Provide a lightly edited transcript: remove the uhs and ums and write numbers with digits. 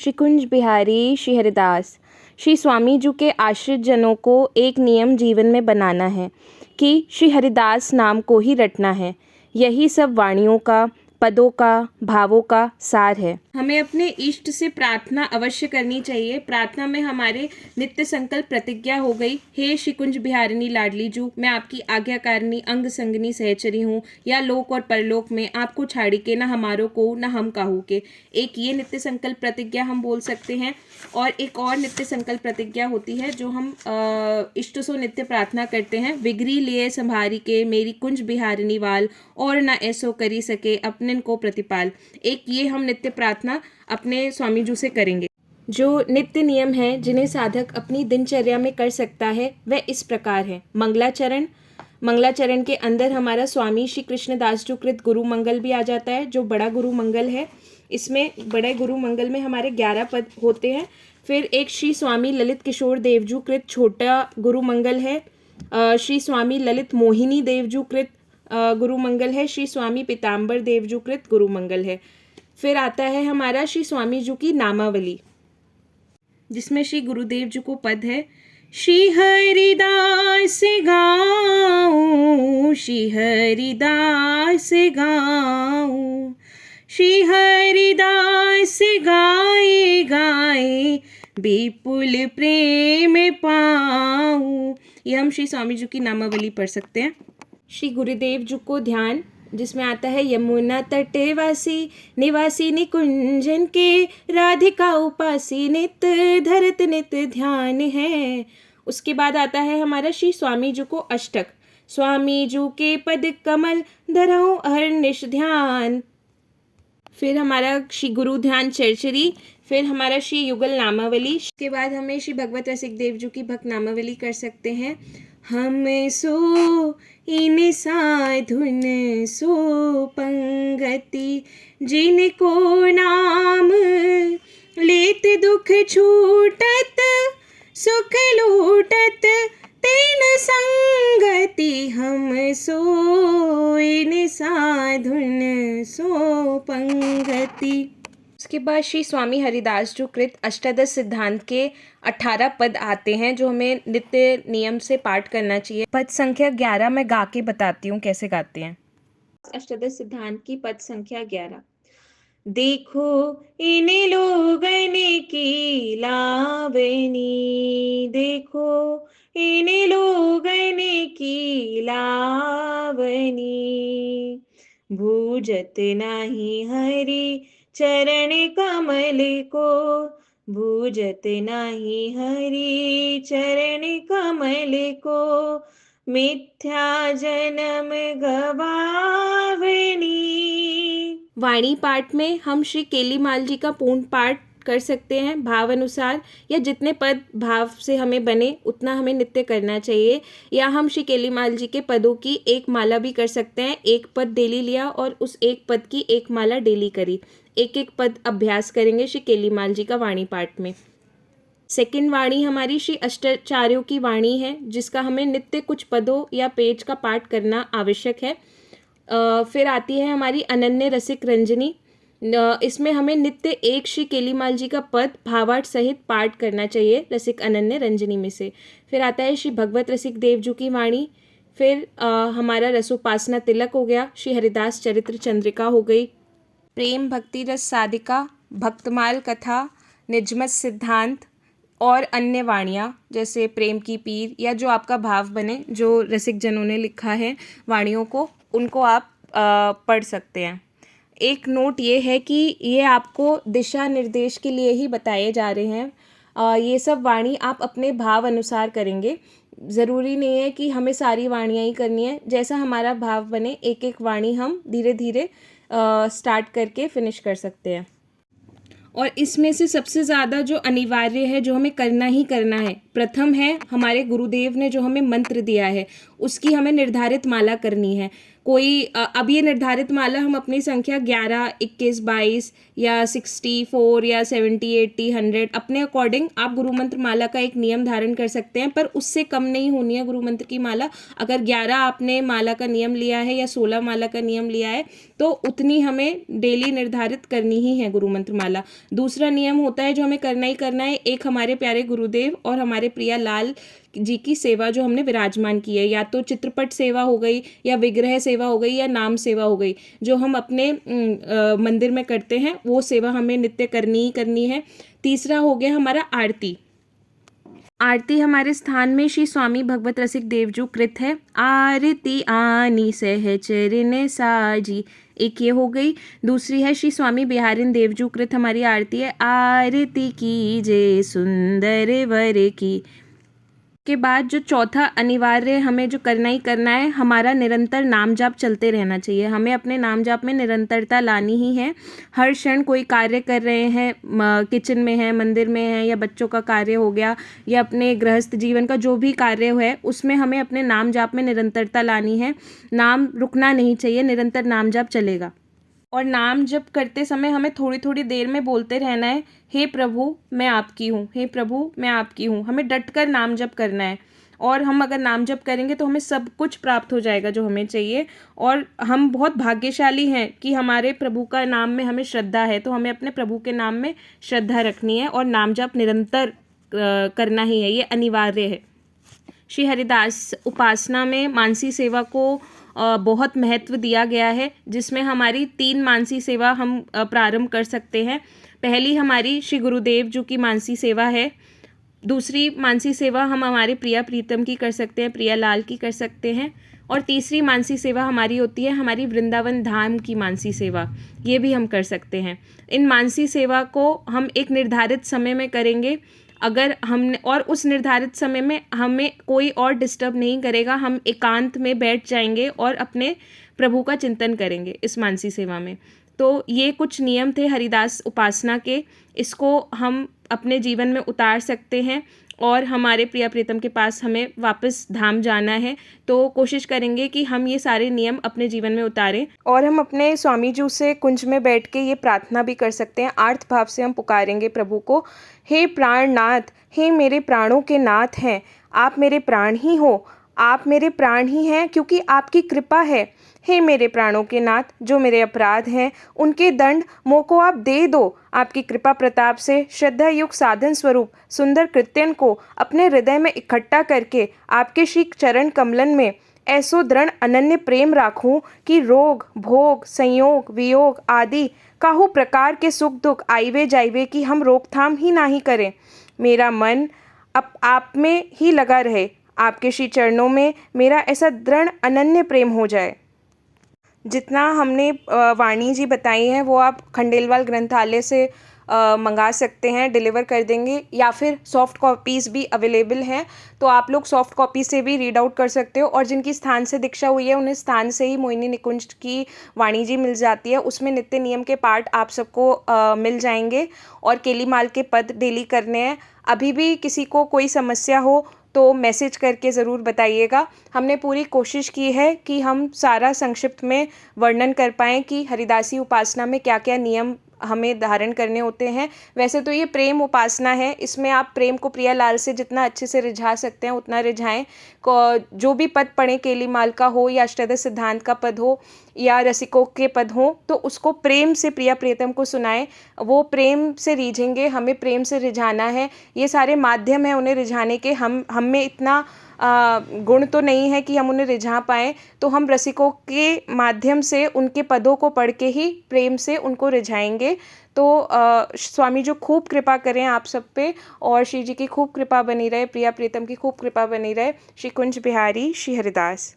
श्री कुंज बिहारी श्री हरिदास। श्री स्वामी जी के आश्रित जनों को एक नियम जीवन में बनाना है कि श्री हरिदास नाम को ही रटना है। यही सब वाणियों का, पदों का, भावों का सार है। हमें अपने इष्ट से प्रार्थना अवश्य करनी चाहिए। प्रार्थना में हमारे नित्य संकल्प प्रतिज्ञा हो गई, हे श्री कुंज बिहारिणी लाडली जू, मैं आपकी आज्ञाकारिणी अंग संगनी सहचरी हूँ, या लोक और परलोक में आपको छाड़ी के न हमारों को न हम काहू के। एक ये नित्य संकल्प प्रतिज्ञा हम बोल सकते हैं। और एक और नित्य संकल्प प्रतिज्ञा होती है जो हम इष्ट सो नित्य प्रार्थना करते हैं, विगरी लिए संभारी के मेरी कुंज बिहारिणी वाल, और न ऐसो करी सके अपने को प्रतिपाल। एक ये हम नित्य प्रार्थना अपने स्वामी जी से करेंगे। जो नित्य नियम हैं जिन्हें साधक अपनी दिनचर्या में कर सकता है वह इस प्रकार है। मंगलाचरण। मंगलाचरण के अंदर हमारा स्वामी श्री कृष्णदास जी कृत गुरु मंगल भी आ जाता है, जो बड़ा गुरु मंगल है। इसमें बड़े गुरु मंगल में हमारे 11 पद होते हैं। फिर एक श्री स्वामी ललित किशोर देवजू कृत छोटा गुरु मंगल है। श्री स्वामी ललित मोहिनी देवजू कृत गुरु मंगल है। श्री स्वामी पीताम्बर देवजू कृत गुरु मंगल है। फिर आता है हमारा श्री स्वामी जी की नामावली, जिसमें श्री गुरुदेव जी को पद है, श्री हरिदास गाऊं, श्री हरिदास गाऊं, श्री हरिदास गाए गाए विपुल प्रेम पाऊं। ये हम श्री स्वामी जी की नामावली पढ़ सकते हैं। श्री गुरुदेव जी को ध्यान, जिसमें आता है, यमुना तटवासी निवासी निकुंजन के, राधिका उपासी नित धरत नित ध्यान है। उसके बाद आता है हमारा श्री स्वामी जी को अष्टक, स्वामी जी के पद कमल धरऊं अहर्निश ध्यान। फिर हमारा श्री गुरु ध्यान चरचरी। फिर हमारा श्री युगल नामावली। इसके बाद हमें श्री भगवत रसिक देव जी की भक्त नामावली कर सकते हैं। हम सो इन साधुन सो पंगति, जिनको नाम लेत दुख छूटत, सुख लूटत तेन संगति। हम सो इन साधुन सो पंगति। उसके बाद श्री स्वामी हरिदास जी कृत अष्टादश सिद्धांत के 18 पद आते हैं, जो हमें नित्य नियम से पाठ करना चाहिए। पद संख्या 11 मैं गा के बताती हूँ कैसे गाते हैं। अष्टादश सिद्धांत की पद संख्या 11। देखो इन लोगन की लावनी, देखो इन लोगन की लावनी, भूजत नहीं हरि चरण कमल को, भूजत नहीं हरि चरण कमल को, मिथ्या जन्म गवावनी। वाणी पाठ में हम श्री केलीमाल जी का पूर्ण पाठ कर सकते हैं भाव अनुसार, या जितने पद भाव से हमें बने उतना हमें नित्य करना चाहिए। या हम श्री केलीमाल जी के पदों की एक माला भी कर सकते हैं। एक पद डेली लिया और उस एक पद की एक माला डेली करी। एक एक पद अभ्यास करेंगे श्री केलीमाल जी का वाणी पाठ में। सेकंड वाणी हमारी श्री अष्टाचार्यों की वाणी है, जिसका हमें नित्य कुछ पदों या पेज का पाठ करना आवश्यक है। फिर आती है हमारी अनन्य रसिक रंजनी। इसमें हमें नित्य एक श्री केलीमाल जी का पद भावार्थ सहित पाठ करना चाहिए रसिक अनन्य रंजनी में से। फिर आता है श्री भगवत रसिक देव जी की वाणी। फिर हमारा रसोपासना तिलक हो गया, श्री हरिदास चरित्र चंद्रिका हो गई, प्रेम भक्ति रस साधिका, भक्तमाल कथा, निजमत सिद्धांत और अन्य वाणियाँ जैसे प्रेम की पीर, या जो आपका भाव बने, जो रसिक जनों ने लिखा है वाणियों को, उनको आप पढ़ सकते हैं। एक नोट ये है कि ये आपको दिशा निर्देश के लिए ही बताए जा रहे हैं। ये सब वाणी आप अपने भाव अनुसार करेंगे। ज़रूरी नहीं है कि हमें सारी वाणियाँ ही करनी है, जैसा हमारा भाव बने एक एक वाणी हम धीरे धीरे स्टार्ट करके फिनिश कर सकते हैं। और इसमें से सबसे ज़्यादा जो अनिवार्य है, जो हमें करना ही करना है, प्रथम है हमारे गुरुदेव ने जो हमें मंत्र दिया है उसकी हमें निर्धारित माला करनी है। कोई अब ये निर्धारित माला हम अपनी संख्या 11, 21, 22 या 64 या 70, 80, 100 अपने अकॉर्डिंग आप गुरु मंत्र माला का एक नियम धारण कर सकते हैं, पर उससे कम नहीं होनी है गुरु मंत्र की माला। अगर 11 आपने माला का नियम लिया है या 16 माला का नियम लिया है तो उतनी हमें डेली निर्धारित करनी ही है गुरु मंत्र माला। दूसरा नियम होता है जो हमें करना ही करना है, एक हमारे प्यारे गुरुदेव और हमारे प्रिया लाल जी की सेवा जो हमने विराजमान की है, या तो चित्रपट सेवा हो गई या विग्रह सेवा हो गई या नाम सेवा हो गई, जो हम अपने मंदिर में करते हैं वो सेवा हमें नित्य करनी ही करनी है। तीसरा हो गया हमारा आरती। आरती हमारे स्थान में श्री स्वामी भगवत रसिक देवजू कृत है। आरती आनी सहचरण साजी, एक ये हो गई। दूसरी है श्री स्वामी बिहारिन देवजू कृत हमारी आरती है। आरती की जय सुंदर वर की। के बाद जो चौथा अनिवार्य हमें जो करना ही करना है, हमारा निरंतर नाम जाप चलते रहना चाहिए। हमें अपने नाम जाप में निरंतरता लानी ही है। हर क्षण कोई कार्य कर रहे हैं, किचन में है, मंदिर में है, या बच्चों का कार्य हो गया या अपने गृहस्थ जीवन का जो भी कार्य है उसमें हमें अपने नाम जाप में निरंतरता लानी है। नाम रुकना नहीं चाहिए, निरंतर नाम जाप चलेगा। और नाम जप करते समय हमें थोड़ी थोड़ी देर में बोलते रहना है, हे प्रभु मैं आपकी हूँ, हे प्रभु मैं आपकी हूँ। हमें डट कर नाम जप करना है, और हम अगर नाम जप करेंगे तो हमें सब कुछ प्राप्त हो जाएगा जो हमें चाहिए। और हम बहुत भाग्यशाली हैं कि हमारे प्रभु का नाम में हमें श्रद्धा है, तो हमें अपने प्रभु के नाम में श्रद्धा रखनी है और नाम जप निरंतर करना ही है, ये अनिवार्य है। श्री हरिदास उपासना में मानसी सेवा को बहुत महत्व दिया गया है, जिसमें हमारी 3 मानसी सेवा हम प्रारंभ कर सकते हैं। पहली हमारी श्री गुरुदेव जी की मानसी सेवा है। दूसरी मानसी सेवा हम हमारे प्रिया प्रीतम की कर सकते हैं, प्रिया लाल की कर सकते हैं। और तीसरी मानसी सेवा हमारी होती है हमारी वृंदावन धाम की मानसी सेवा, ये भी हम कर सकते हैं। इन मानसी सेवा को हम एक निर्धारित समय में करेंगे। अगर हमने, और उस निर्धारित समय में हमें कोई और डिस्टर्ब नहीं करेगा, हम एकांत में बैठ जाएंगे और अपने प्रभु का चिंतन करेंगे इस मानसी सेवा में। तो ये कुछ नियम थे हरिदास उपासना के, इसको हम अपने जीवन में उतार सकते हैं और हमारे प्रिया प्रीतम के पास हमें वापस धाम जाना है, तो कोशिश करेंगे कि हम ये सारे नियम अपने जीवन में उतारें। और हम अपने स्वामी जी से कुंज में बैठ के ये प्रार्थना भी कर सकते हैं। आर्त भाव से हम पुकारेंगे प्रभु को, हे प्राणनाथ, हे मेरे प्राणों के नाथ हैं, आप मेरे प्राण ही हो, आप मेरे प्राण ही हैं क्योंकि आपकी कृपा है। हे मेरे प्राणों के नाथ, जो मेरे अपराध हैं उनके दंड मोको आप दे दो। आपकी कृपा प्रताप से श्रद्धा युक्त साधन स्वरूप सुंदर कृत्यन को अपने हृदय में इकट्ठा करके आपके श्री चरण कमलन में ऐसो दृढ़ अनन्य प्रेम राखूं कि रोग भोग संयोग वियोग आदि काहू प्रकार के सुख दुख आइवे जाइवे की हम रोकथाम ही नहीं करें। मेरा मन अब आप में ही लगा रहे, आपके श्री चरणों में मेरा ऐसा दृढ़ अनन्य प्रेम हो जाए। जितना हमने वाणी जी बताई हैं वो आप खंडेलवाल ग्रंथालय से मंगा सकते हैं, डिलीवर कर देंगे, या फिर सॉफ्ट कॉपीज़ भी अवेलेबल हैं, तो आप लोग सॉफ्ट कॉपी से भी रीड आउट कर सकते हो। और जिनकी स्थान से दीक्षा हुई है उन्हें स्थान से ही मोहिनी निकुंज की वाणी जी मिल जाती है, उसमें नित्य नियम के पाठ आप सबको मिल जाएंगे और केलीमाल के पद डेली करने हैं। अभी भी किसी को कोई समस्या हो तो मैसेज करके ज़रूर बताइएगा। हमने पूरी कोशिश की है कि हम सारा संक्षिप्त में वर्णन कर पाएँ कि हरिदासी उपासना में क्या क्या नियम हमें धारण करने होते हैं। वैसे तो ये प्रेम उपासना है, इसमें आप प्रेम को प्रिया लाल से जितना अच्छे से रिझा सकते हैं उतना रिझाएं। जो भी पद पढ़ें, केलीमाल का हो या अष्टादश सिद्धांत का पद हो या रसिकों के पद हो, तो उसको प्रेम से प्रिया प्रीतम को सुनाएं। वो प्रेम से रिझेंगे, हमें प्रेम से रिझाना है। ये सारे माध्यम हैं उन्हें रिझाने के। हम में इतना गुण तो नहीं है कि हम उन्हें रिझा पाएँ, तो हम रसिकों के माध्यम से उनके पदों को पढ़ के ही प्रेम से उनको रिझाएंगे। तो स्वामी जो खूब कृपा करें आप सब पे, और श्री जी की खूब कृपा बनी रहे, प्रिया प्रीतम की खूब कृपा बनी रहे। श्री कुंज बिहारी श्री हरिदास।